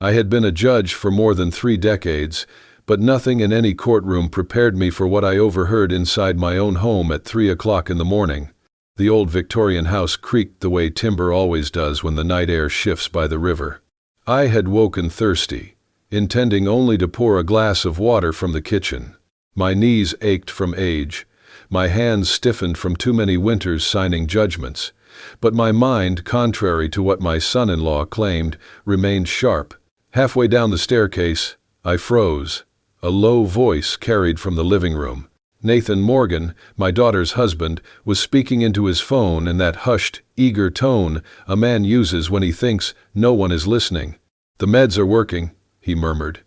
I had been a judge for more than 3 decades, but nothing in any courtroom prepared me for what I overheard inside my own home at 3 o'clock in the morning. The old Victorian house creaked the way timber always does when the night air shifts by the river. I had woken thirsty, intending only to pour a glass of water from the kitchen. My knees ached from age, my hands stiffened from too many winters signing judgments, but my mind, contrary to what my son-in-law claimed, remained sharp. Halfway down the staircase, I froze. A low voice carried from the living room. Nathan Morgan, my daughter's husband, was speaking into his phone in that hushed, eager tone a man uses when he thinks no one is listening. "The meds are working," he murmured.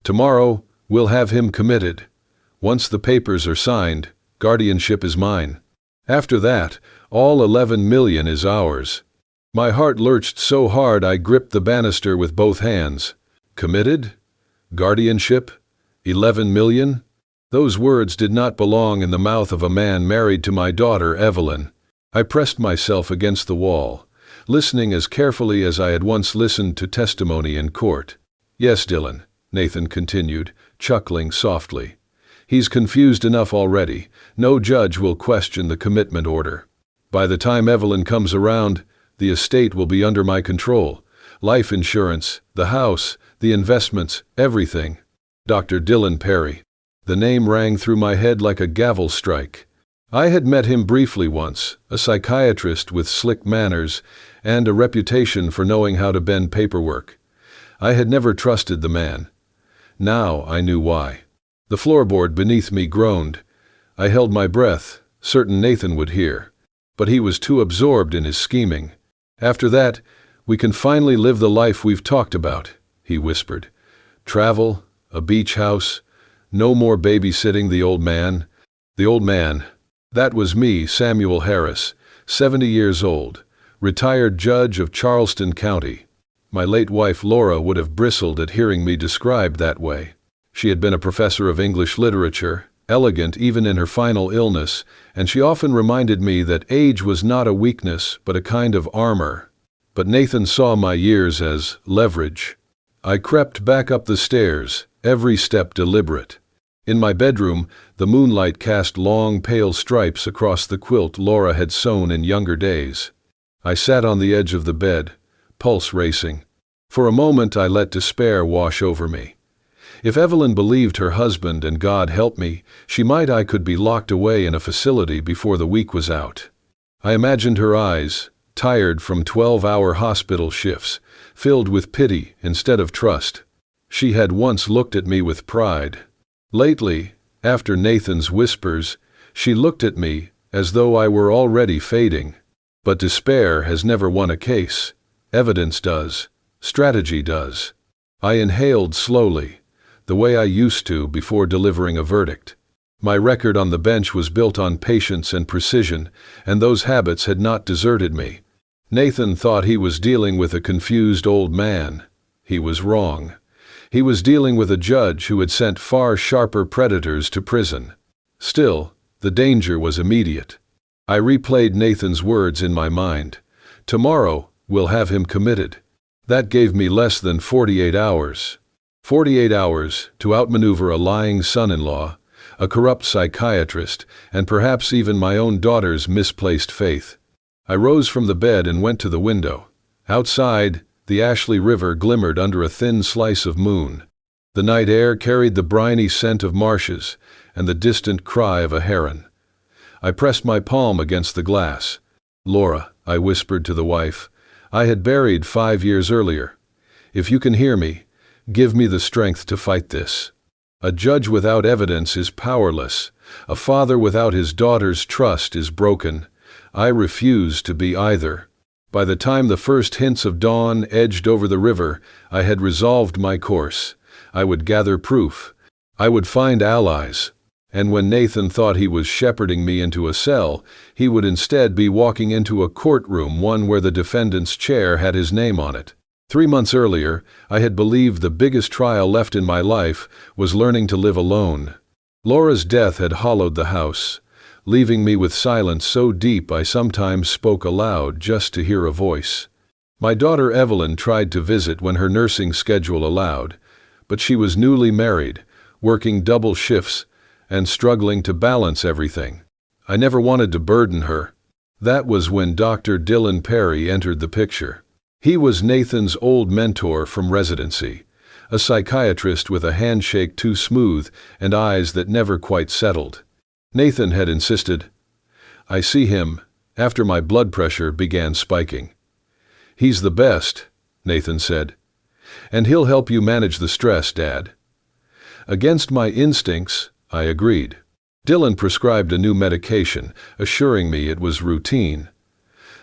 "Tomorrow, we'll have him committed. Once the papers are signed, guardianship is mine. After that, all 11 million is ours." My heart lurched so hard I gripped the banister with both hands. Committed? Guardianship? 11 million? Those words did not belong in the mouth of a man married to my daughter, Evelyn. I pressed myself against the wall, listening as carefully as I had once listened to testimony in court. "Yes, Dylan," Nathan continued, chuckling softly. "He's confused enough already. No judge will question the commitment order. By the time Evelyn comes around, the estate will be under my control. Life insurance, the house, the investments, everything. Dr. Dylan Perry." The name rang through my head like a gavel strike. I had met him briefly once, a psychiatrist with slick manners and a reputation for knowing how to bend paperwork. I had never trusted the man. Now I knew why. The floorboard beneath me groaned. I held my breath, certain Nathan would hear. But he was too absorbed in his scheming. "After that, we can finally live the life we've talked about," he whispered. "Travel, a beach house, no more babysitting the old man." The old man. That was me, Samuel Harris, 70 years old, retired judge of Charleston County. My late wife Laura would have bristled at hearing me described that way. She had been a professor of English literature, elegant even in her final illness, and she often reminded me that age was not a weakness but a kind of armor. But Nathan saw my years as leverage. I crept back up the stairs, every step deliberate. In my bedroom, the moonlight cast long, pale stripes across the quilt Laura had sewn in younger days. I sat on the edge of the bed, pulse racing. For a moment I let despair wash over me. If Evelyn believed her husband, and God help me, I could be locked away in a facility before the week was out. I imagined her eyes, tired from 12-hour hospital shifts, filled with pity instead of trust. She had once looked at me with pride. Lately, after Nathan's whispers, she looked at me as though I were already fading. But despair has never won a case. Evidence does. Strategy does. I inhaled slowly, the way I used to before delivering a verdict. My record on the bench was built on patience and precision, and those habits had not deserted me. Nathan thought he was dealing with a confused old man. He was wrong. He was dealing with a judge who had sent far sharper predators to prison. Still, the danger was immediate. I replayed Nathan's words in my mind. "Tomorrow, we'll have him committed." That gave me less than 48 hours. 48 hours to outmaneuver a lying son-in-law, a corrupt psychiatrist, and perhaps even my own daughter's misplaced faith. I rose from the bed and went to the window. Outside, the Ashley River glimmered under a thin slice of moon. The night air carried the briny scent of marshes and the distant cry of a heron. I pressed my palm against the glass. "Laura," I whispered to the wife, I had buried 5 years earlier. "If you can hear me, give me the strength to fight this." A judge without evidence is powerless. A father without his daughter's trust is broken. I refuse to be either. By the time the first hints of dawn edged over the river, I had resolved my course. I would gather proof. I would find allies. And when Nathan thought he was shepherding me into a cell, he would instead be walking into a courtroom, one where the defendant's chair had his name on it. 3 months earlier, I had believed the biggest trial left in my life was learning to live alone. Laura's death had hollowed the house, leaving me with silence so deep I sometimes spoke aloud just to hear a voice. My daughter Evelyn tried to visit when her nursing schedule allowed, but she was newly married, working double shifts, and struggling to balance everything. I never wanted to burden her. That was when Dr. Dylan Perry entered the picture. He was Nathan's old mentor from residency, a psychiatrist with a handshake too smooth and eyes that never quite settled. Nathan had insisted. "I see him," after my blood pressure began spiking. "He's the best," Nathan said. "And he'll help you manage the stress, Dad." Against my instincts, I agreed. Dylan prescribed a new medication, assuring me it was routine.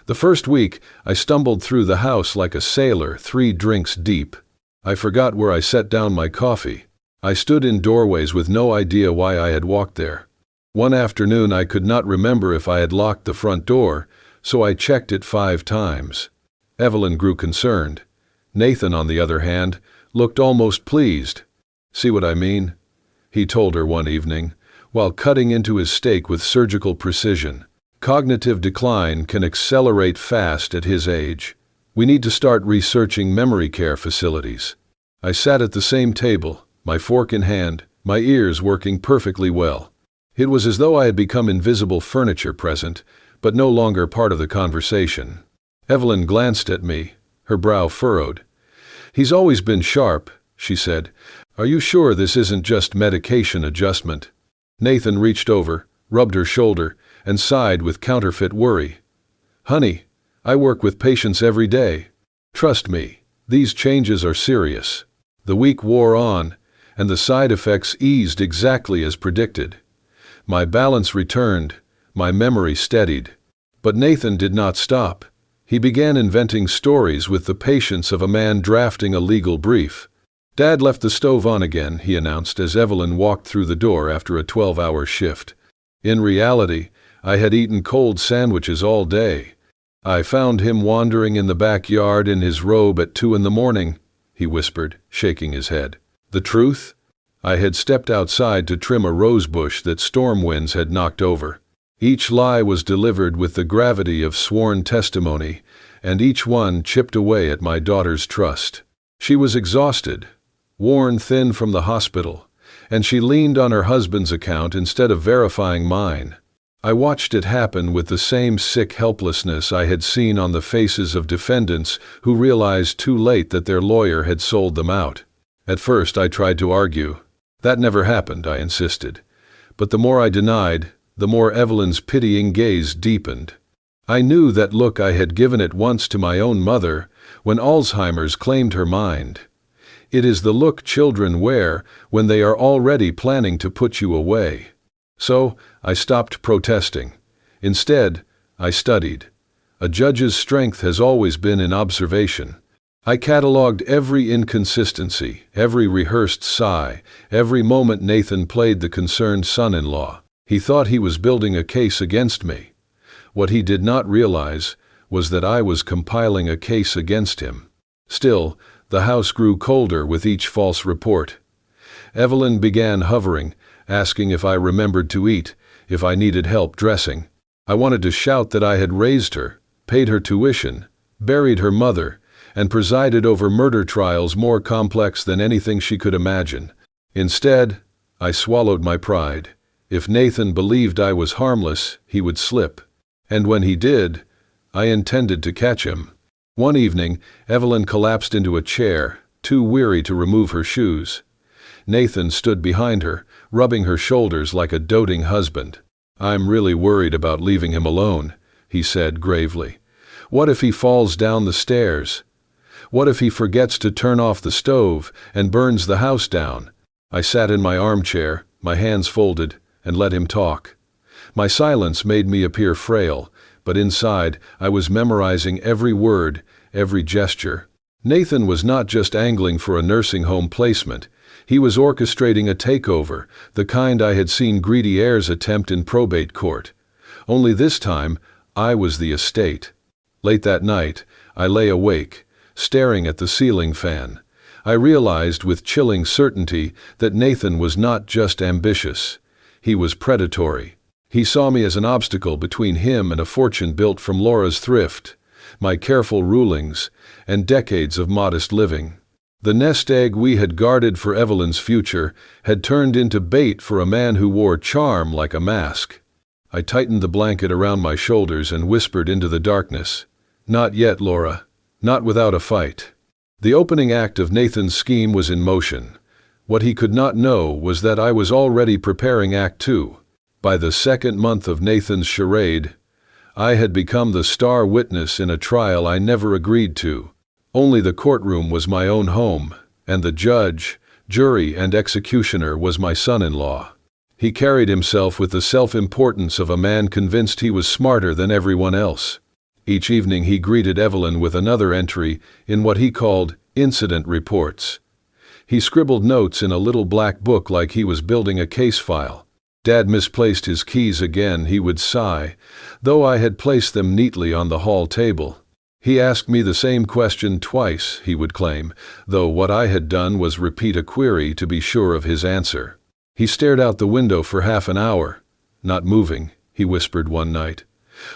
The first week, I stumbled through the house like a sailor 3 drinks deep. I forgot where I set down my coffee. I stood in doorways with no idea why I had walked there. One afternoon I could not remember if I had locked the front door, so I checked it 5 times. Evelyn grew concerned. Nathan, on the other hand, looked almost pleased. "See what I mean?" he told her one evening, while cutting into his steak with surgical precision. "Cognitive decline can accelerate fast at his age. We need to start researching memory care facilities." I sat at the same table, my fork in hand, my ears working perfectly well. It was as though I had become invisible furniture present, but no longer part of the conversation. Evelyn glanced at me, her brow furrowed. "He's always been sharp," she said. "Are you sure this isn't just medication adjustment?" Nathan reached over, rubbed her shoulder, and sighed with counterfeit worry. "Honey, I work with patients every day. Trust me, these changes are serious." The week wore on, and the side effects eased exactly as predicted. My balance returned, my memory steadied. But Nathan did not stop. He began inventing stories with the patience of a man drafting a legal brief. "Dad left the stove on again," he announced as Evelyn walked through the door after a 12-hour shift. In reality, I had eaten cold sandwiches all day. "I found him wandering in the backyard in his robe at 2 a.m, he whispered, shaking his head. The truth? I had stepped outside to trim a rose bush that storm winds had knocked over. Each lie was delivered with the gravity of sworn testimony, and each one chipped away at my daughter's trust. She was exhausted, worn thin from the hospital, and she leaned on her husband's account instead of verifying mine. I watched it happen with the same sick helplessness I had seen on the faces of defendants who realized too late that their lawyer had sold them out. At first I tried to argue. "That never happened," I insisted. But the more I denied, the more Evelyn's pitying gaze deepened. I knew that look I had given it once to my own mother when Alzheimer's claimed her mind. It is the look children wear when they are already planning to put you away. So I stopped protesting. Instead, I studied. A judge's strength has always been in observation. I catalogued every inconsistency, every rehearsed sigh, every moment Nathan played the concerned son-in-law. He thought he was building a case against me. What he did not realize was that I was compiling a case against him. Still, the house grew colder with each false report. Evelyn began hovering, asking if I remembered to eat, if I needed help dressing. I wanted to shout that I had raised her, paid her tuition, buried her mother, and presided over murder trials more complex than anything she could imagine. Instead, I swallowed my pride. If Nathan believed I was harmless, he would slip. And when he did, I intended to catch him. One evening, Evelyn collapsed into a chair, too weary to remove her shoes. Nathan stood behind her, rubbing her shoulders like a doting husband. "I'm really worried about leaving him alone," he said gravely. "What if he falls down the stairs? What if he forgets to turn off the stove and burns the house down?" I sat in my armchair, my hands folded, and let him talk. My silence made me appear frail, but inside I was memorizing every word, every gesture. Nathan was not just angling for a nursing home placement. He was orchestrating a takeover, the kind I had seen greedy heirs attempt in probate court. Only this time, I was the estate. Late that night, I lay awake, staring at the ceiling fan. I realized with chilling certainty that Nathan was not just ambitious. He was predatory. He saw me as an obstacle between him and a fortune built from Laura's thrift. my careful rulings, and decades of modest living. The nest egg we had guarded for Evelyn's future had turned into bait for a man who wore charm like a mask. I tightened the blanket around my shoulders and whispered into the darkness, "Not yet, Laura. Not without a fight." The opening act of Nathan's scheme was in motion. What he could not know was that I was already preparing Act Two. By the second month of Nathan's charade, I had become the star witness in a trial I never agreed to. Only the courtroom was my own home, and the judge, jury, and executioner was my son-in-law. He carried himself with the self-importance of a man convinced he was smarter than everyone else. Each evening he greeted Evelyn with another entry in what he called incident reports. He scribbled notes in a little black book like he was building a case file. "Dad misplaced his keys again," he would sigh, though I had placed them neatly on the hall table. "He asked me the same question twice," he would claim, though what I had done was repeat a query to be sure of his answer. "He stared out the window for half an hour, not moving," he whispered one night,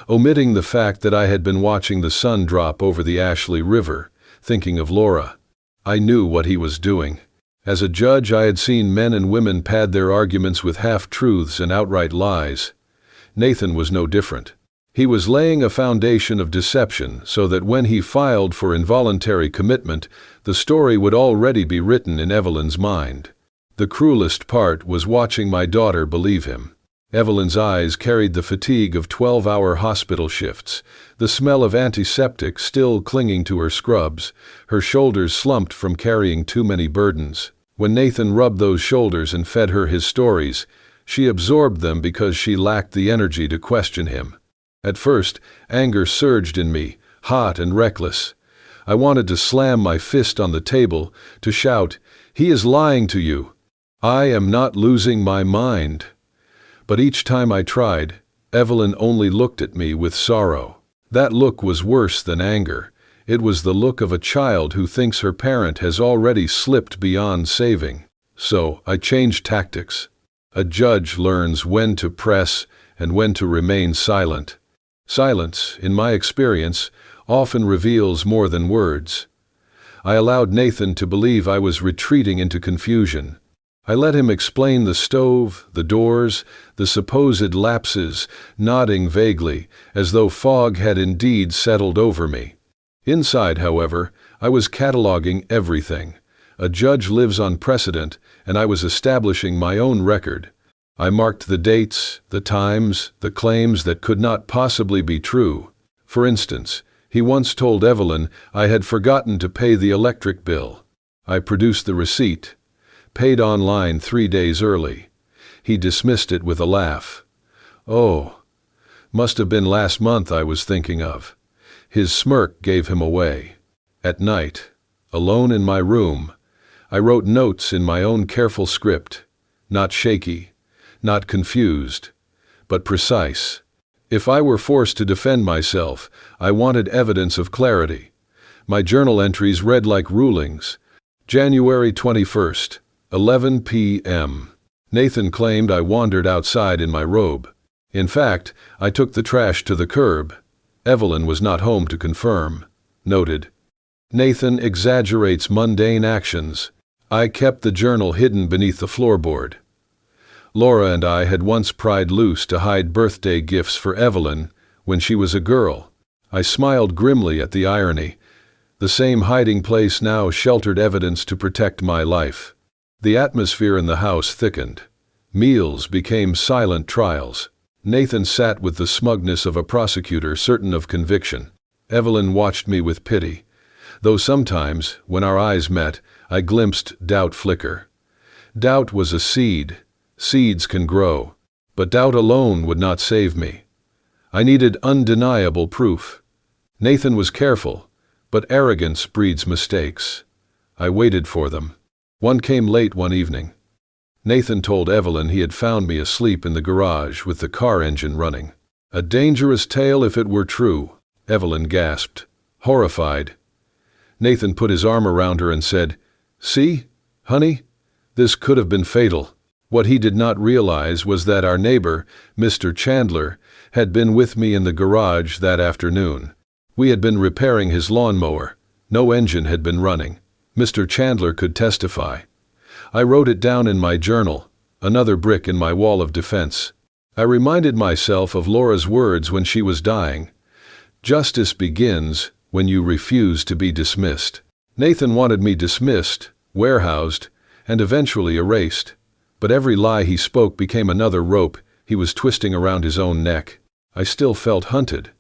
omitting the fact that I had been watching the sun drop over the Ashley River, thinking of Laura. I knew what he was doing. As a judge, I had seen men and women pad their arguments with half-truths and outright lies. Nathan was no different. He was laying a foundation of deception so that when he filed for involuntary commitment, the story would already be written in Evelyn's mind. The cruelest part was watching my daughter believe him. Evelyn's eyes carried the fatigue of 12-hour hospital shifts, the smell of antiseptic still clinging to her scrubs, her shoulders slumped from carrying too many burdens. When Nathan rubbed those shoulders and fed her his stories, she absorbed them because she lacked the energy to question him. At first, anger surged in me, hot and reckless. I wanted to slam my fist on the table, to shout, "He is lying to you. I am not losing my mind." But each time I tried, Evelyn only looked at me with sorrow. That look was worse than anger. It was the look of a child who thinks her parent has already slipped beyond saving. So I changed tactics. A judge learns when to press and when to remain silent. Silence, in my experience, often reveals more than words. I allowed Nathan to believe I was retreating into confusion. I let him explain the stove, the doors, the supposed lapses, nodding vaguely, as though fog had indeed settled over me. Inside, however, I was cataloging everything. A judge lives on precedent, and I was establishing my own record. I marked the dates, the times, the claims that could not possibly be true. For instance, he once told Evelyn I had forgotten to pay the electric bill. I produced the receipt. Paid online 3 days early. He dismissed it with a laugh. "Oh, must have been last month I was thinking of." His smirk gave him away. At night, alone in my room, I wrote notes in my own careful script, not shaky, not confused, but precise. If I were forced to defend myself, I wanted evidence of clarity. My journal entries read like rulings. January 21st. 11 p.m. Nathan claimed I wandered outside in my robe. In fact, I took the trash to the curb. Evelyn was not home to confirm. Noted. Nathan exaggerates mundane actions. I kept the journal hidden beneath the floorboard. Laura and I had once pried loose to hide birthday gifts for Evelyn when she was a girl. I smiled grimly at the irony. The same hiding place now sheltered evidence to protect my life. The atmosphere in the house thickened. Meals became silent trials. Nathan sat with the smugness of a prosecutor certain of conviction. Evelyn watched me with pity, though sometimes, when our eyes met, I glimpsed doubt flicker. Doubt was a seed. Seeds can grow, but doubt alone would not save me. I needed undeniable proof. Nathan was careful, but arrogance breeds mistakes. I waited for them. One came late one evening. Nathan told Evelyn he had found me asleep in the garage with the car engine running. A dangerous tale if it were true, Evelyn gasped, horrified. Nathan put his arm around her and said, "See, honey, this could have been fatal." What he did not realize was that our neighbor, Mr. Chandler, had been with me in the garage that afternoon. We had been repairing his lawnmower. No engine had been running. Mr. Chandler could testify. I wrote it down in my journal, another brick in my wall of defense. I reminded myself of Laura's words when she was dying. Justice begins when you refuse to be dismissed. Nathan wanted me dismissed, warehoused, and eventually erased. But every lie he spoke became another rope he was twisting around his own neck. I still felt hunted.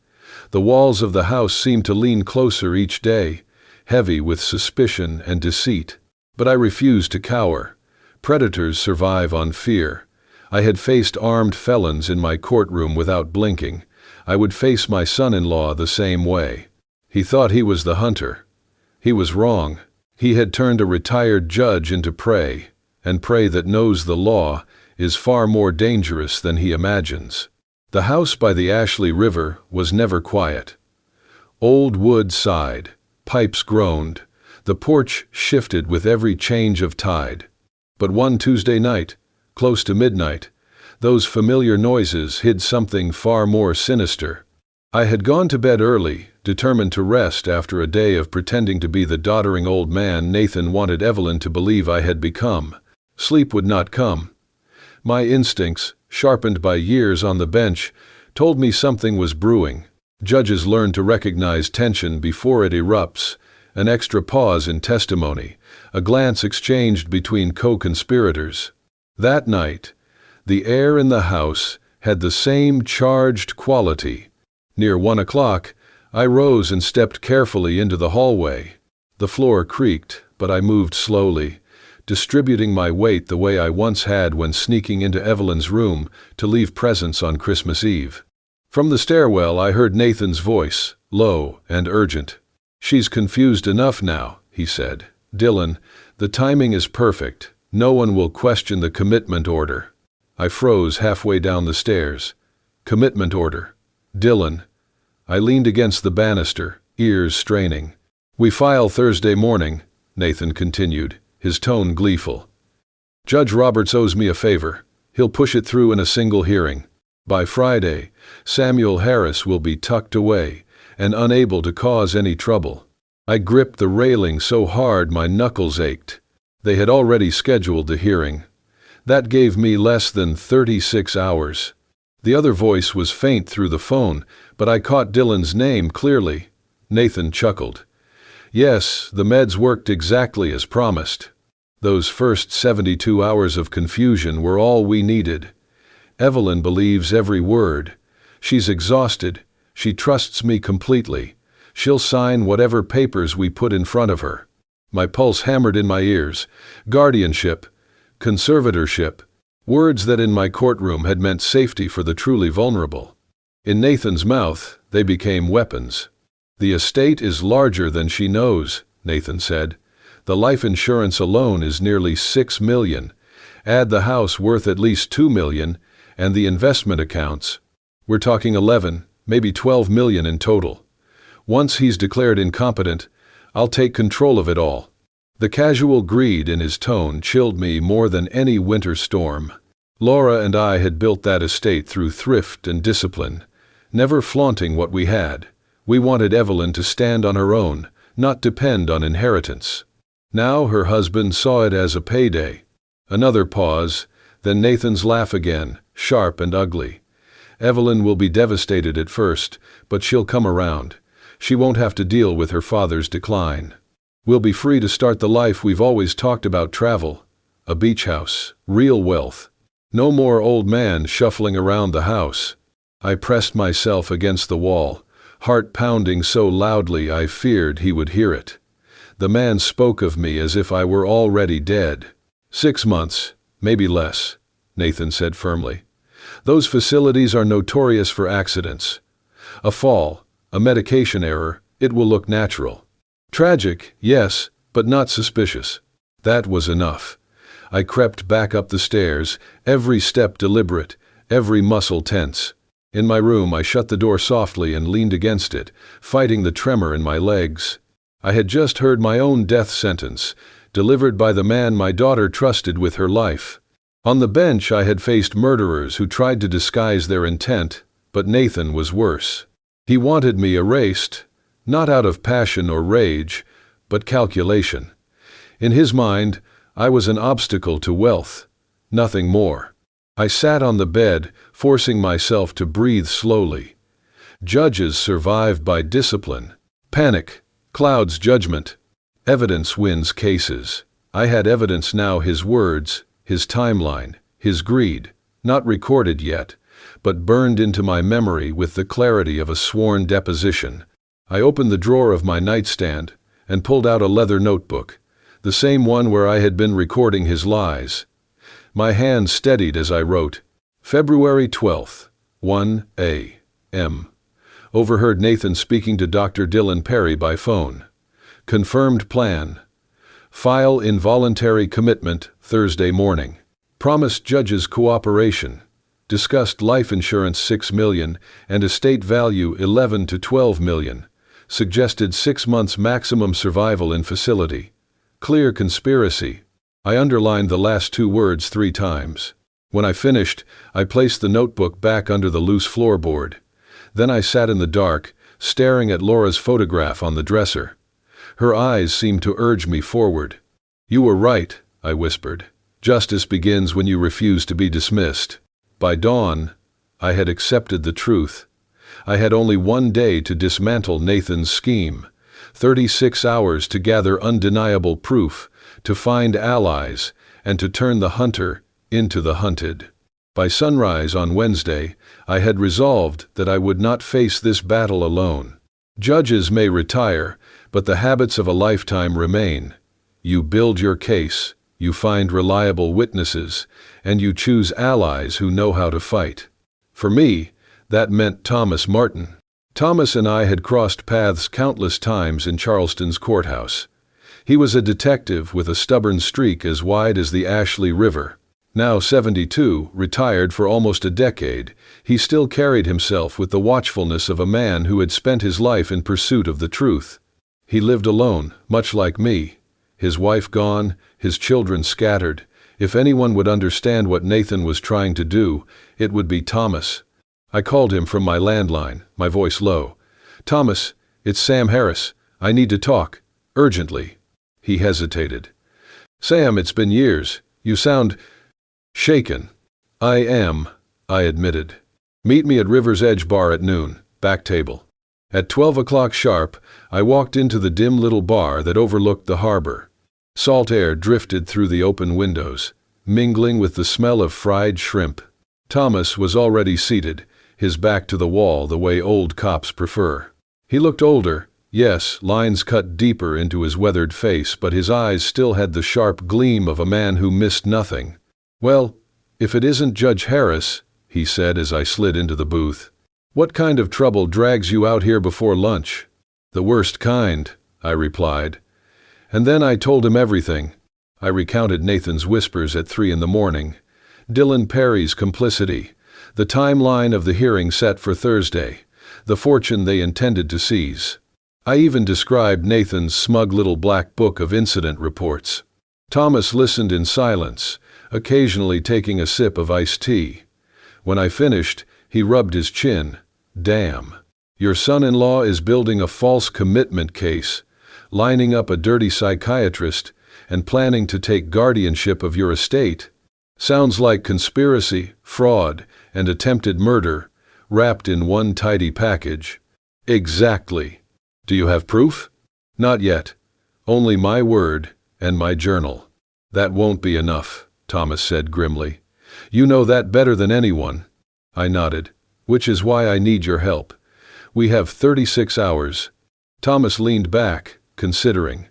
The walls of the house seemed to lean closer each day, heavy with suspicion and deceit. But I refused to cower. Predators survive on fear. I had faced armed felons in my courtroom without blinking. I would face my son-in-law the same way. He thought he was the hunter. He was wrong. He had turned a retired judge into prey, and prey that knows the law is far more dangerous than he imagines. The house by the Ashley River was never quiet. Old wood sighed, pipes groaned, the porch shifted with every change of tide. But one Tuesday night, close to midnight, those familiar noises hid something far more sinister. I had gone to bed early, determined to rest after a day of pretending to be the doddering old man Nathan wanted Evelyn to believe I had become. Sleep would not come. My instincts, sharpened by years on the bench, told me something was brewing. Judges learn to recognize tension before it erupts, an extra pause in testimony, a glance exchanged between co-conspirators. That night, the air in the house had the same charged quality. Near 1 o'clock, I rose and stepped carefully into the hallway. The floor creaked, but I moved slowly, distributing my weight the way I once had when sneaking into Evelyn's room to leave presents on Christmas Eve. From the stairwell I heard Nathan's voice, low and urgent. "She's confused enough now," he said. "Dylan, the timing is perfect. No one will question the commitment order." I froze halfway down the stairs. Commitment order. Dylan. I leaned against the banister, ears straining. "We file Thursday morning," Nathan continued, his tone gleeful. "Judge Roberts owes me a favor. He'll push it through in a single hearing. By Friday, Samuel Harris will be tucked away and unable to cause any trouble." I gripped the railing so hard my knuckles ached. They had already scheduled the hearing. That gave me less than 36 hours. The other voice was faint through the phone, but I caught Dylan's name clearly. Nathan chuckled. "Yes, the meds worked exactly as promised. Those first 72 hours of confusion were all we needed. Evelyn believes every word. She's exhausted. She trusts me completely. She'll sign whatever papers we put in front of her." My pulse hammered in my ears. Guardianship, conservatorship, words that in my courtroom had meant safety for the truly vulnerable. In Nathan's mouth, they became weapons. "The estate is larger than she knows," Nathan said. "The life insurance alone is nearly $6 million. Add the house worth at least $2 million, and the investment accounts. We're talking 11, maybe 12 million in total. Once he's declared incompetent, I'll take control of it all." The casual greed in his tone chilled me more than any winter storm. Laura and I had built that estate through thrift and discipline, never flaunting what we had. We wanted Evelyn to stand on her own, not depend on inheritance. Now her husband saw it as a payday. Another pause, then Nathan's laugh again, sharp and ugly. "Evelyn will be devastated at first, but she'll come around. She won't have to deal with her father's decline. We'll be free to start the life we've always talked about: travel, a beach house, real wealth. No more old man shuffling around the house." I pressed myself against the wall, heart pounding so loudly I feared he would hear it. The man spoke of me as if I were already dead. 6 months, maybe less," Nathan said firmly. "Those facilities are notorious for accidents. A fall, a medication error, it will look natural. Tragic, yes, but not suspicious." That was enough. I crept back up the stairs, every step deliberate, every muscle tense. In my room, I shut the door softly and leaned against it, fighting the tremor in my legs. I had just heard my own death sentence, delivered by the man my daughter trusted with her life. On the bench, I had faced murderers who tried to disguise their intent, but Nathan was worse. He wanted me erased, not out of passion or rage, but calculation. In his mind, I was an obstacle to wealth, nothing more. I sat on the bed, forcing myself to breathe slowly. Judges survive by discipline. Panic clouds judgment. Evidence wins cases. I had evidence now: his words, his timeline, his greed, not recorded yet, but burned into my memory with the clarity of a sworn deposition. I opened the drawer of my nightstand and pulled out a leather notebook, the same one where I had been recording his lies. My hand steadied as I wrote, February 12th, 1 a.m. Overheard Nathan speaking to Dr. Dylan Perry by phone. Confirmed plan. File involuntary commitment Thursday morning. Promised judges cooperation. Discussed life insurance $6 million and estate value $11 to $12 million. Suggested 6 months maximum survival in facility. Clear conspiracy. I underlined the last 2 words 3 times. When I finished, I placed the notebook back under the loose floorboard. Then I sat in the dark, staring at Laura's photograph on the dresser. Her eyes seemed to urge me forward. You were right, I whispered. Justice begins when you refuse to be dismissed. By dawn, I had accepted the truth. I had only 1 day to dismantle Nathan's scheme, 36 hours to gather undeniable proof, to find allies, and to turn the hunter into the hunted. By sunrise on Wednesday, I had resolved that I would not face this battle alone. Judges may retire, but the habits of a lifetime remain. You build your case, you find reliable witnesses, and you choose allies who know how to fight. For me, that meant Thomas Martin. Thomas and I had crossed paths countless times in Charleston's courthouse. He was a detective with a stubborn streak as wide as the Ashley River. Now 72, retired for almost a decade, he still carried himself with the watchfulness of a man who had spent his life in pursuit of the truth. He lived alone, much like me. His wife gone, his children scattered. If anyone would understand what Nathan was trying to do, it would be Thomas. I called him from my landline, my voice low. Thomas, it's Sam Harris. I need to talk. Urgently. He hesitated. Sam, it's been years. You sound shaken. I am, I admitted. Meet me at River's Edge Bar at noon, back table. At 12 o'clock sharp, I walked into the dim little bar that overlooked the harbor. Salt air drifted through the open windows, mingling with the smell of fried shrimp. Thomas was already seated, his back to the wall the way old cops prefer. He looked older, yes, lines cut deeper into his weathered face, but his eyes still had the sharp gleam of a man who missed nothing. Well, if it isn't Judge Harris, he said as I slid into the booth. What kind of trouble drags you out here before lunch? The worst kind, I replied. And then I told him everything. I recounted Nathan's whispers at 3 a.m, Dylan Perry's complicity, the timeline of the hearing set for Thursday, the fortune they intended to seize. I even described Nathan's smug little black book of incident reports. Thomas listened in silence, occasionally taking a sip of iced tea. When I finished, he rubbed his chin. Damn. Your son-in-law is building a false commitment case, lining up a dirty psychiatrist, and planning to take guardianship of your estate. Sounds like conspiracy, fraud, and attempted murder, wrapped in one tidy package. Exactly. Do you have proof? Not yet. Only my word and my journal. That won't be enough, Thomas said grimly. You know that better than anyone. I nodded. Which is why I need your help. We have 36 hours. Thomas leaned back, considering.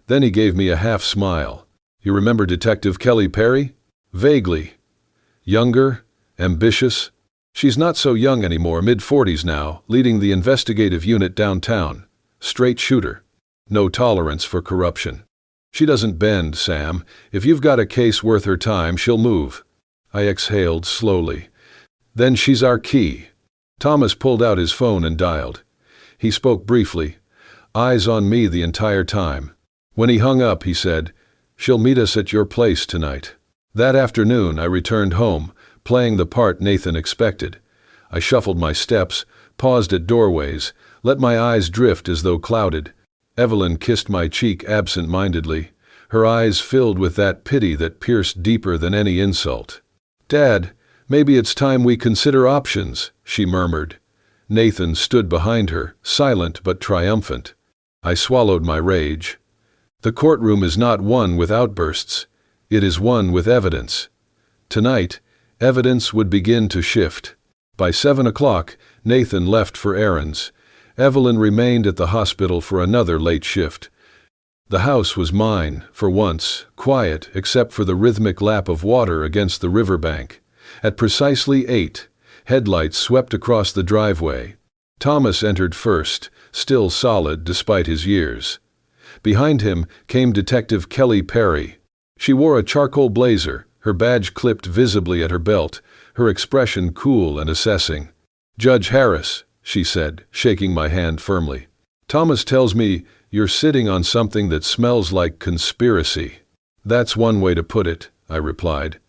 Then he gave me a half smile. You remember Detective Kelly Perry? Vaguely. Younger, ambitious. She's not so young anymore, mid-40s now, leading the investigative unit downtown. Straight shooter. No tolerance for corruption. She doesn't bend, Sam. If you've got a case worth her time, she'll move. I exhaled slowly. Then she's our key. Thomas pulled out his phone and dialed. He spoke briefly, eyes on me the entire time. When he hung up, he said, She'll meet us at your place tonight. That afternoon, I returned home, playing the part Nathan expected. I shuffled my steps, paused at doorways, let my eyes drift as though clouded. Evelyn kissed my cheek absent-mindedly, her eyes filled with that pity that pierced deeper than any insult. "Dad, maybe it's time we consider options," she murmured. Nathan stood behind her, silent but triumphant. I swallowed my rage. The courtroom is not one with outbursts. It is one with evidence. Tonight, evidence would begin to shift. By 7 o'clock, Nathan left for errands. Evelyn remained at the hospital for another late shift. The house was mine, for once, quiet except for the rhythmic lap of water against the riverbank. At precisely 8, headlights swept across the driveway. Thomas entered first, still solid despite his years. Behind him came Detective Kelly Perry. She wore a charcoal blazer, her badge clipped visibly at her belt, her expression cool and assessing. "Judge Harris," she said, shaking my hand firmly. "Thomas tells me you're sitting on something that smells like conspiracy." "That's one way to put it," I replied.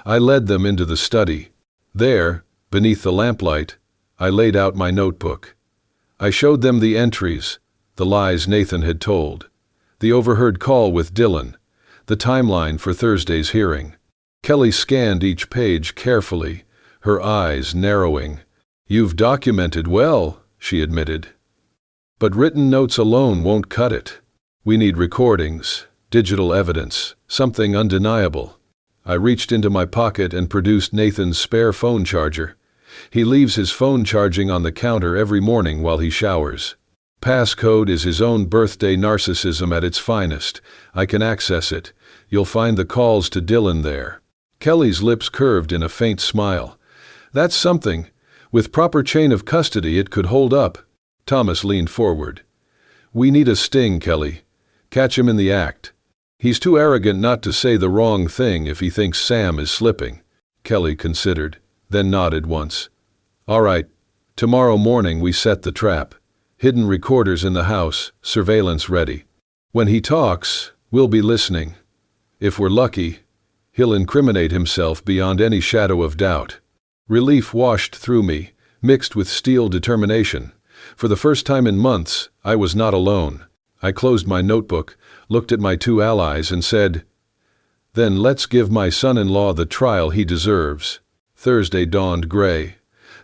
I led them into the study. There, beneath the lamplight, I laid out my notebook. I showed them the entries, the lies Nathan had told, the overheard call with Dylan, the timeline for Thursday's hearing. Kelly scanned each page carefully, her eyes narrowing. "You've documented well," she admitted. "But written notes alone won't cut it. We need recordings, digital evidence, something undeniable." I reached into my pocket and produced Nathan's spare phone charger. He leaves his phone charging on the counter every morning while he showers. Passcode is his own birthday narcissism at its finest. I can access it. You'll find the calls to Dylan there. Kelly's lips curved in a faint smile. "That's something. With proper chain of custody, it could hold up." Thomas leaned forward. "We need a sting, Kelly. Catch him in the act. He's too arrogant not to say the wrong thing if he thinks Sam is slipping." Kelly considered, then nodded once. "All right. Tomorrow morning we set the trap. Hidden recorders in the house, surveillance ready. When he talks, we'll be listening. If we're lucky, he'll incriminate himself beyond any shadow of doubt." Relief washed through me, mixed with steel determination. For the first time in months, I was not alone. I closed my notebook, looked at my two allies, and said, "Then let's give my son-in-law the trial he deserves." Thursday dawned gray,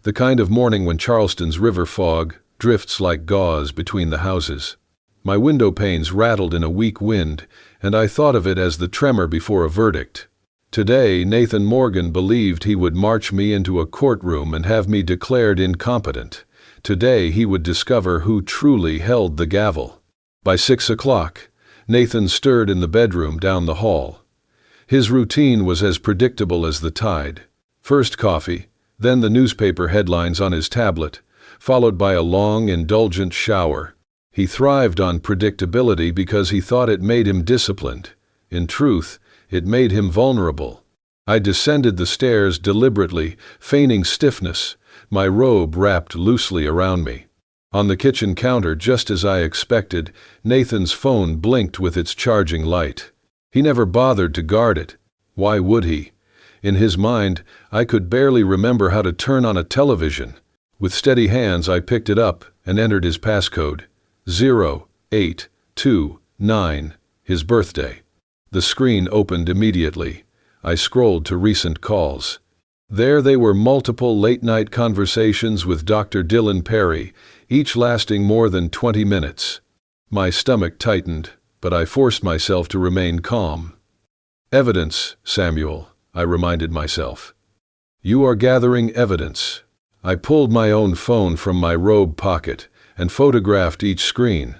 the kind of morning when Charleston's river fog drifts like gauze between the houses. My window panes rattled in a weak wind, and I thought of it as the tremor before a verdict. Today, Nathan Morgan believed he would march me into a courtroom and have me declared incompetent. Today he would discover who truly held the gavel. By 6 o'clock, Nathan stirred in the bedroom down the hall. His routine was as predictable as the tide. First coffee, then the newspaper headlines on his tablet, followed by a long, indulgent shower. He thrived on predictability because he thought it made him disciplined. In truth, it made him vulnerable. I descended the stairs deliberately, feigning stiffness, my robe wrapped loosely around me. On the kitchen counter, just as I expected, Nathan's phone blinked with its charging light. He never bothered to guard it. Why would he? In his mind, I could barely remember how to turn on a television. With steady hands, I picked it up and entered his passcode. 0829, his birthday. The screen opened immediately. I scrolled to recent calls. There they were, multiple late-night conversations with Dr. Dylan Perry, each lasting more than 20 minutes. My stomach tightened, but I forced myself to remain calm. "Evidence, Samuel," I reminded myself. "You are gathering evidence." I pulled my own phone from my robe pocket and photographed each screen,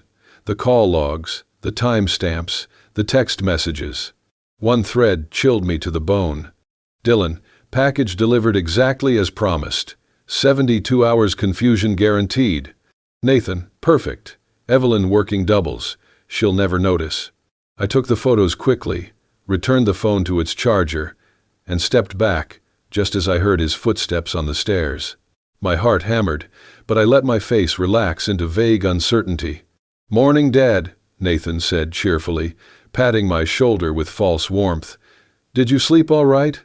the call logs, the timestamps, the text messages. One thread chilled me to the bone. "Dylan, package delivered exactly as promised. 72 hours confusion guaranteed." "Nathan, perfect. Evelyn working doubles. She'll never notice." I took the photos quickly, returned the phone to its charger, and stepped back just as I heard his footsteps on the stairs. My heart hammered, but I let my face relax into vague uncertainty. "Morning, Dad," Nathan said cheerfully, patting my shoulder with false warmth. "Did you sleep all right?"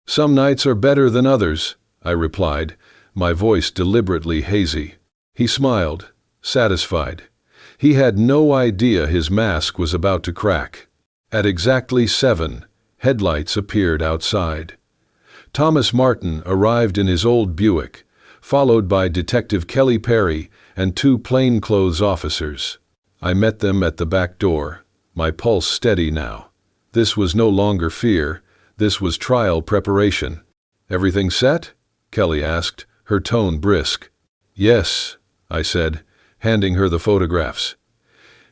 "Some nights are better than others," I replied, my voice deliberately hazy. He smiled. satisfied. He had no idea his mask was about to crack. At exactly 7, headlights appeared outside. Thomas Martin arrived in his old Buick, followed by Detective Kelly Perry and 2 plainclothes officers. I met them at the back door, my pulse steady now. This was no longer fear, this was trial preparation. "Everything set?" Kelly asked, her tone brisk. "Yes," I said, handing her the photographs.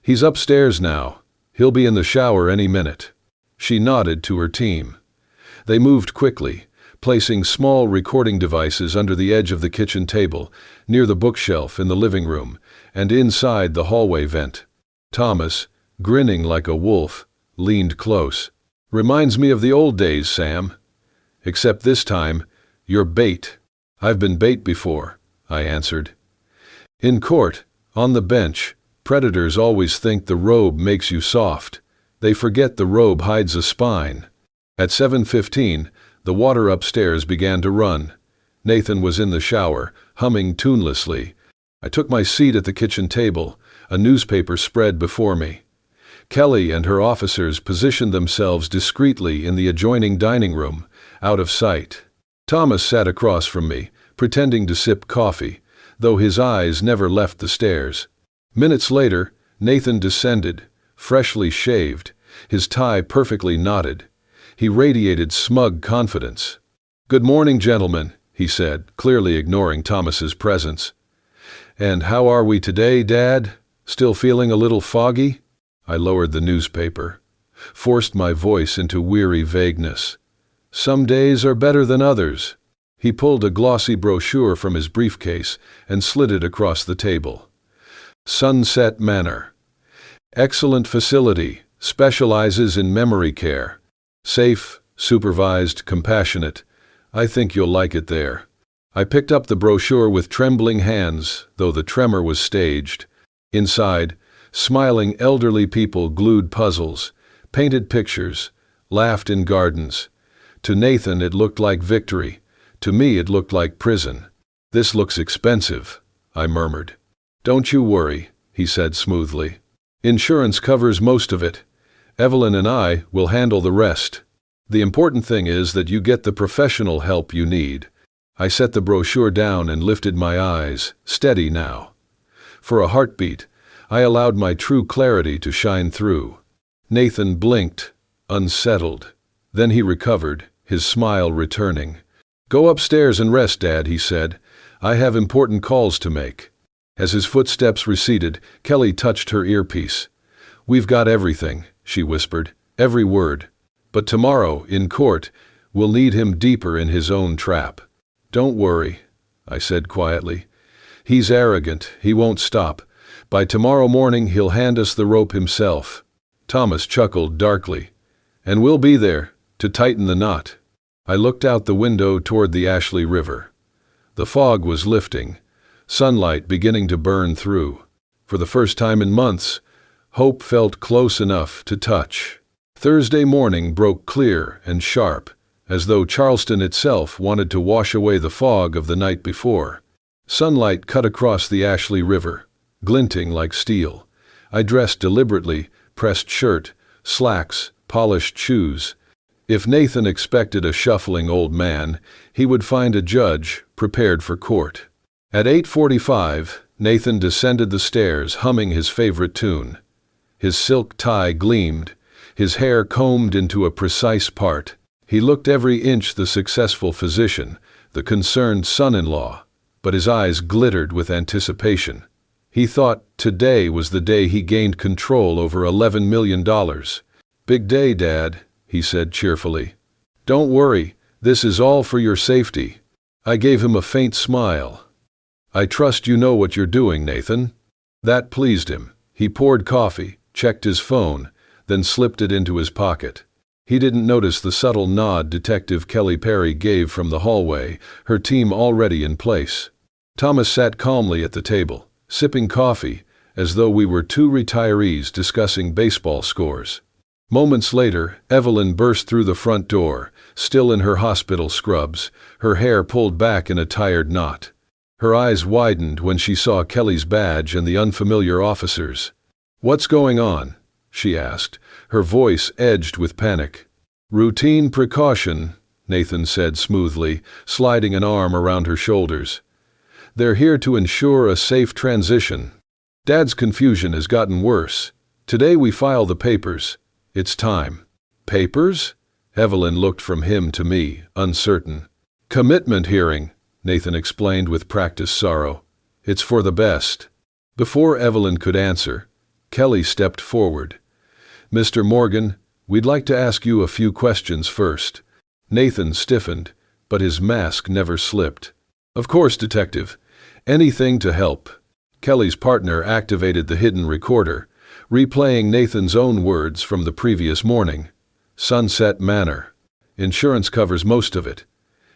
"He's upstairs now. He'll be in the shower any minute." She nodded to her team. They moved quickly, placing small recording devices under the edge of the kitchen table, near the bookshelf in the living room, and inside the hallway vent. Thomas, grinning like a wolf, leaned close. "Reminds me of the old days, Sam. Except this time, you're bait." "I've been bait before," I answered. In court, on the bench, predators always think the robe makes you soft. They forget the robe hides a spine. At 7:15, the water upstairs began to run. Nathan was in the shower, humming tunelessly. I took my seat at the kitchen table, a newspaper spread before me. Kelly and her officers positioned themselves discreetly in the adjoining dining room, out of sight. Thomas sat across from me, pretending to sip coffee, though his eyes never left the stairs. Minutes later, Nathan descended, freshly shaved, his tie perfectly knotted. He radiated smug confidence. "Good morning, gentlemen," he said, clearly ignoring Thomas's presence. "And how are we today, Dad? Still feeling a little foggy?" I lowered the newspaper, forced my voice into weary vagueness. "Some days are better than others." He pulled a glossy brochure from his briefcase and slid it across the table. "Sunset Manor. Excellent facility, specializes in memory care. Safe, supervised, compassionate. I think you'll like it there." I picked up the brochure with trembling hands, though the tremor was staged. Inside, smiling elderly people glued puzzles, painted pictures, laughed in gardens. To Nathan it looked like victory. To me it looked like prison. "This looks expensive," I murmured. "Don't you worry," he said smoothly. "Insurance covers most of it. Evelyn and I will handle the rest. The important thing is that you get the professional help you need." I set the brochure down and lifted my eyes, steady now. For a heartbeat, I allowed my true clarity to shine through. Nathan blinked, unsettled. Then he recovered, his smile returning. "Go upstairs and rest, Dad," he said. "I have important calls to make." As his footsteps receded, Kelly touched her earpiece. "We've got everything," she whispered, "every word. But tomorrow, in court, we'll need him deeper in his own trap." "Don't worry," I said quietly. "He's arrogant, he won't stop. By tomorrow morning he'll hand us the rope himself." Thomas chuckled darkly. "And we'll be there, to tighten the knot." I looked out the window toward the Ashley River. The fog was lifting, sunlight beginning to burn through. For the first time in months, hope felt close enough to touch. Thursday morning broke clear and sharp, as though Charleston itself wanted to wash away the fog of the night before. Sunlight cut across the Ashley River, glinting like steel. I dressed deliberately, pressed shirt, slacks, polished shoes. If Nathan expected a shuffling old man, he would find a judge prepared for court. At 8:45, Nathan descended the stairs humming his favorite tune. His silk tie gleamed, his hair combed into a precise part. He looked every inch the successful physician, the concerned son-in-law, but his eyes glittered with anticipation. He thought today was the day he gained control over $11 million. "Big day, Dad," he said cheerfully. "Don't worry, this is all for your safety." I gave him a faint smile. "I trust you know what you're doing, Nathan." That pleased him. He poured coffee, checked his phone, then slipped it into his pocket. He didn't notice the subtle nod Detective Kelly Perry gave from the hallway, her team already in place. Thomas sat calmly at the table, sipping coffee, as though we were 2 retirees discussing baseball scores. Moments later, Evelyn burst through the front door, still in her hospital scrubs, her hair pulled back in a tired knot. Her eyes widened when she saw Kelly's badge and the unfamiliar officers. "What's going on?" she asked, her voice edged with panic. "Routine precaution," Nathan said smoothly, sliding an arm around her shoulders. "They're here to ensure a safe transition. Dad's confusion has gotten worse. Today we file the papers. It's time." "Papers?" Evelyn looked from him to me, uncertain. "Commitment hearing," Nathan explained with practiced sorrow. "It's for the best." Before Evelyn could answer, Kelly stepped forward. "Mr. Morgan, we'd like to ask you a few questions first." Nathan stiffened, but his mask never slipped. "Of course, Detective. Anything to help." Kelly's partner activated the hidden recorder, replaying Nathan's own words from the previous morning. "Sunset Manor. Insurance covers most of it.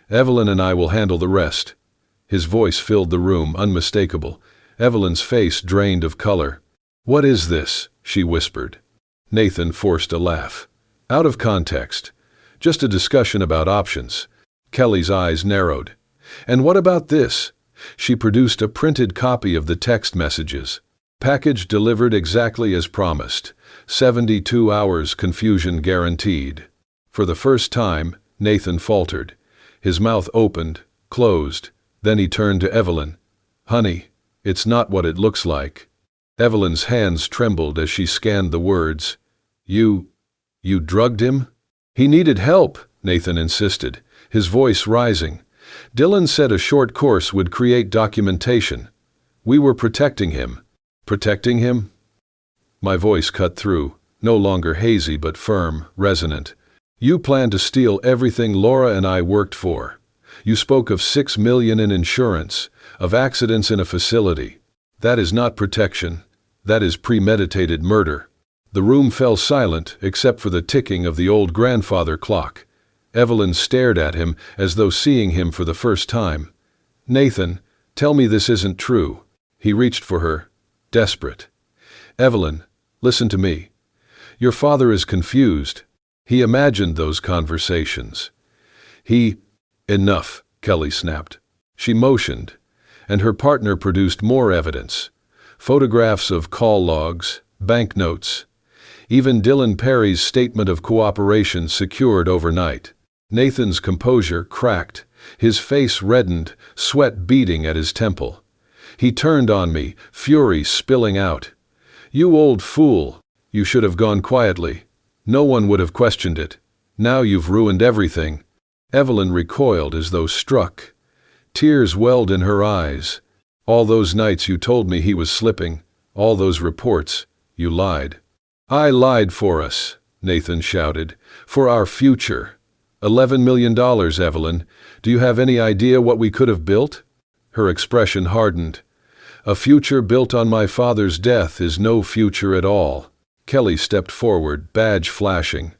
Evelyn and I will handle the rest." His voice filled the room, unmistakable. Evelyn's face drained of color. "What is this?" she whispered. Nathan forced a laugh. "Out of context. Just a discussion about options." Kelly's eyes narrowed. "And what about this?" She produced a printed copy of the text messages. "Package delivered exactly as promised. 72 hours confusion guaranteed." For the first time, Nathan faltered. His mouth opened, closed. Then he turned to Evelyn. "Honey, it's not what it looks like." Evelyn's hands trembled as she scanned the words. You drugged him?" "He needed help," Nathan insisted, his voice rising. "Dylan said a short course would create documentation. We were protecting him." "Protecting him?" My voice cut through, no longer hazy but firm, resonant. "You planned to steal everything Laura and I worked for. You spoke of $6 million in insurance, of accidents in a facility. That is not protection. That is premeditated murder." The room fell silent except for the ticking of the old grandfather clock. Evelyn stared at him as though seeing him for the first time. "Nathan, tell me this isn't true." He reached for her, desperate. "Evelyn, listen to me. Your father is confused. He imagined those conversations. Enough," Kelly snapped. She motioned, and her partner produced more evidence. Photographs of call logs, banknotes, even Dylan Perry's statement of cooperation secured overnight. Nathan's composure cracked, his face reddened, sweat beading at his temple. He turned on me, fury spilling out. "You old fool! You should have gone quietly. No one would have questioned it. Now you've ruined everything." Evelyn recoiled as though struck. Tears welled in her eyes. "All those nights you told me he was slipping, all those reports, you lied." "I lied for us," Nathan shouted. "For our future. $11 million, Evelyn. Do you have any idea what we could have built?" Her expression hardened. "A future built on my father's death is no future at all." Kelly stepped forward, badge flashing.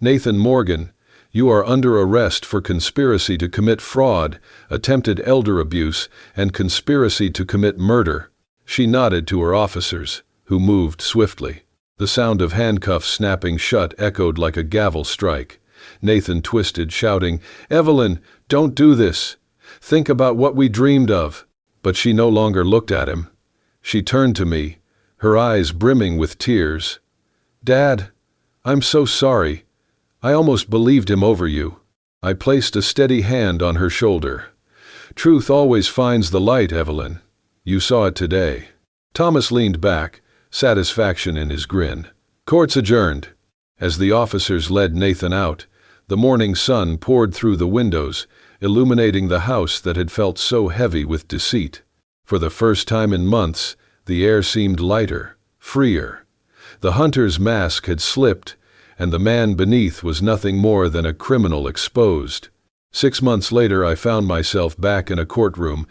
"Nathan Morgan, you are under arrest for conspiracy to commit fraud, attempted elder abuse, and conspiracy to commit murder." She nodded to her officers, who moved swiftly. The sound of handcuffs snapping shut echoed like a gavel strike. Nathan twisted, shouting, "Evelyn, don't do this. Think about what we dreamed of." But she no longer looked at him. She turned to me, her eyes brimming with tears. "Dad, I'm so sorry. I almost believed him over you." I placed a steady hand on her shoulder. "Truth always finds the light, Evelyn. You saw it today." Thomas leaned back, satisfaction in his grin. "Court's adjourned." As the officers led Nathan out, the morning sun poured through the windows, illuminating the house that had felt so heavy with deceit. For the first time in months, the air seemed lighter, freer. The hunter's mask had slipped, and the man beneath was nothing more than a criminal exposed. 6 months later, I found myself back in a courtroom,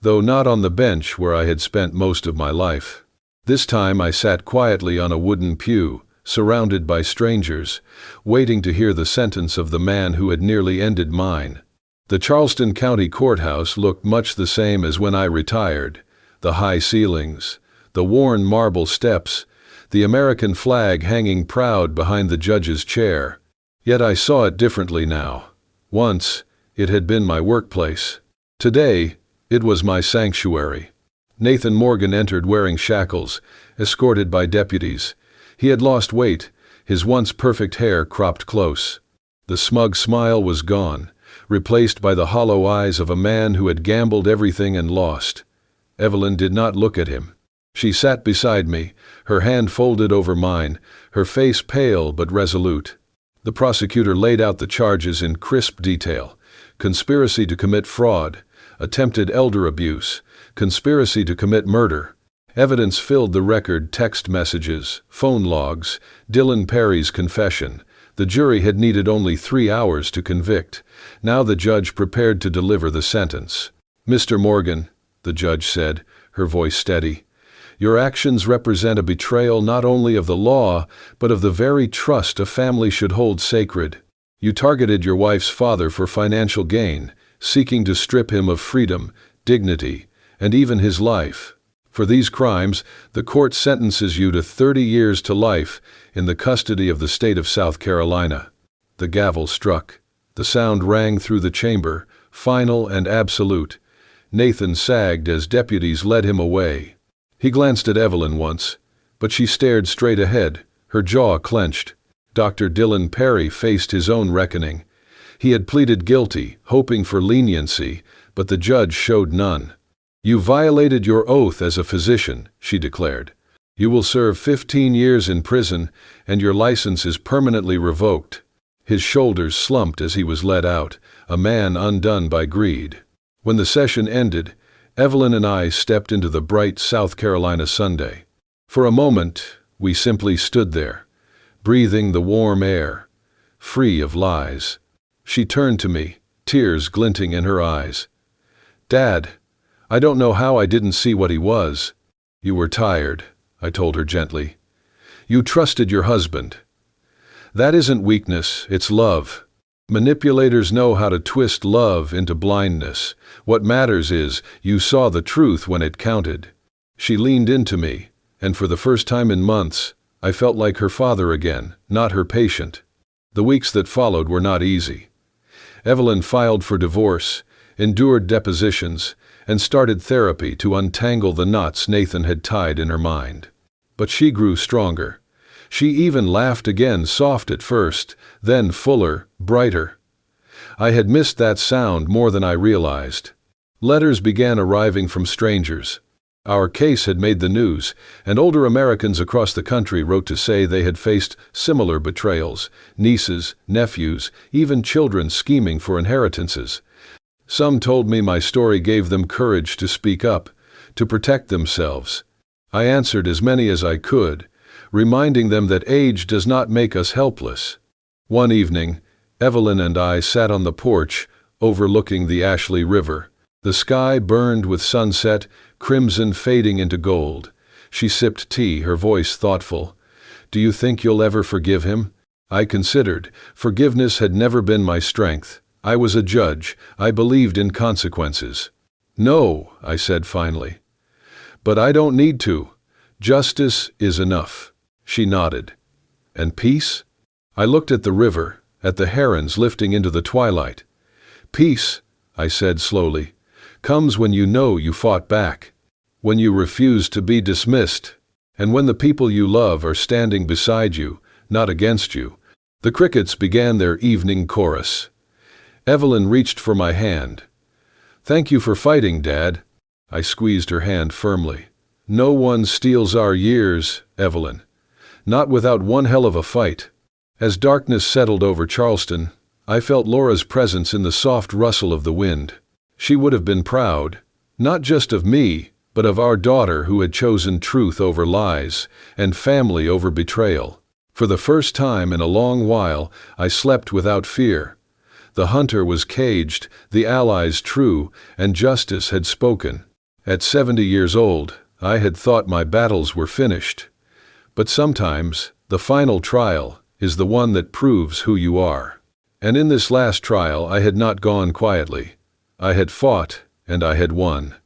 though not on the bench where I had spent most of my life. This time I sat quietly on a wooden pew, surrounded by strangers, waiting to hear the sentence of the man who had nearly ended mine. The Charleston County Courthouse looked much the same as when I retired. The high ceilings, the worn marble steps, the American flag hanging proud behind the judge's chair. Yet I saw it differently now. Once, it had been my workplace. Today, It was my sanctuary. Nathan Morgan entered wearing shackles, escorted by deputies. He had lost weight, his once perfect hair cropped close. The smug smile was gone, replaced by the hollow eyes of a man who had gambled everything and lost. Evelyn did not look at him. She sat beside me, her hand folded over mine, her face pale but resolute. The prosecutor laid out the charges in crisp detail: conspiracy to commit fraud, attempted elder abuse, conspiracy to commit murder. Evidence filled the record: text messages, phone logs, Dylan Perry's confession. The jury had needed only 3 hours to convict. Now the judge prepared to deliver the sentence. "Mr. Morgan," the judge said, her voice steady, "your actions represent a betrayal not only of the law, but of the very trust a family should hold sacred. You targeted your wife's father for financial gain, seeking to strip him of freedom, dignity, and even his life. For these crimes, the court sentences you to 30 years to life in the custody of the state of South Carolina." The gavel struck. The sound rang through the chamber, final and absolute. Nathan sagged as deputies led him away. He glanced at Evelyn once, but she stared straight ahead, her jaw clenched. Dr. Dylan Perry faced his own reckoning. He had pleaded guilty, hoping for leniency, but the judge showed none. "You violated your oath as a physician," she declared. "You will serve 15 years in prison, and your license is permanently revoked." His shoulders slumped as he was led out, a man undone by greed. When the session ended, Evelyn and I stepped into the bright South Carolina Sunday. For a moment, we simply stood there, breathing the warm air, free of lies. She turned to me, tears glinting in her eyes. "Dad, I don't know how I didn't see what he was." "You were tired," I told her gently. "You trusted your husband. That isn't weakness, it's love. Manipulators know how to twist love into blindness. What matters is you saw the truth when it counted." She leaned into me, and for the first time in months, I felt like her father again, not her patient. The weeks that followed were not easy. Evelyn filed for divorce, endured depositions, and started therapy to untangle the knots Nathan had tied in her mind. But she grew stronger. She even laughed again, soft at first, then fuller, brighter. I had missed that sound more than I realized. Letters began arriving from strangers. Our case had made the news, and older Americans across the country wrote to say they had faced similar betrayals: nieces, nephews, even children scheming for inheritances. Some told me my story gave them courage to speak up, to protect themselves. I answered as many as I could, reminding them that age does not make us helpless. One evening, Evelyn and I sat on the porch, overlooking the Ashley River. The sky burned with sunset, crimson fading into gold. She sipped tea, her voice thoughtful. "Do you think you'll ever forgive him?" I considered. Forgiveness had never been my strength. I was a judge. I believed in consequences. "No," I said finally. "But I don't need to. Justice is enough." She nodded. "And peace?" I looked at the river, at the herons lifting into the twilight. "Peace," I said slowly, "comes when you know you fought back, when you refuse to be dismissed, and when the people you love are standing beside you, not against you." The crickets began their evening chorus. Evelyn reached for my hand. "Thank you for fighting, Dad." I squeezed her hand firmly. "No one steals our years, Evelyn. Not without one hell of a fight." As darkness settled over Charleston, I felt Laura's presence in the soft rustle of the wind. She would have been proud, not just of me, but of our daughter who had chosen truth over lies, and family over betrayal. For the first time in a long while, I slept without fear. The hunter was caged, the allies true, and justice had spoken. At 70 years old, I had thought my battles were finished. But sometimes, the final trial is the one that proves who you are. And in this last trial, I had not gone quietly. I had fought, and I had won.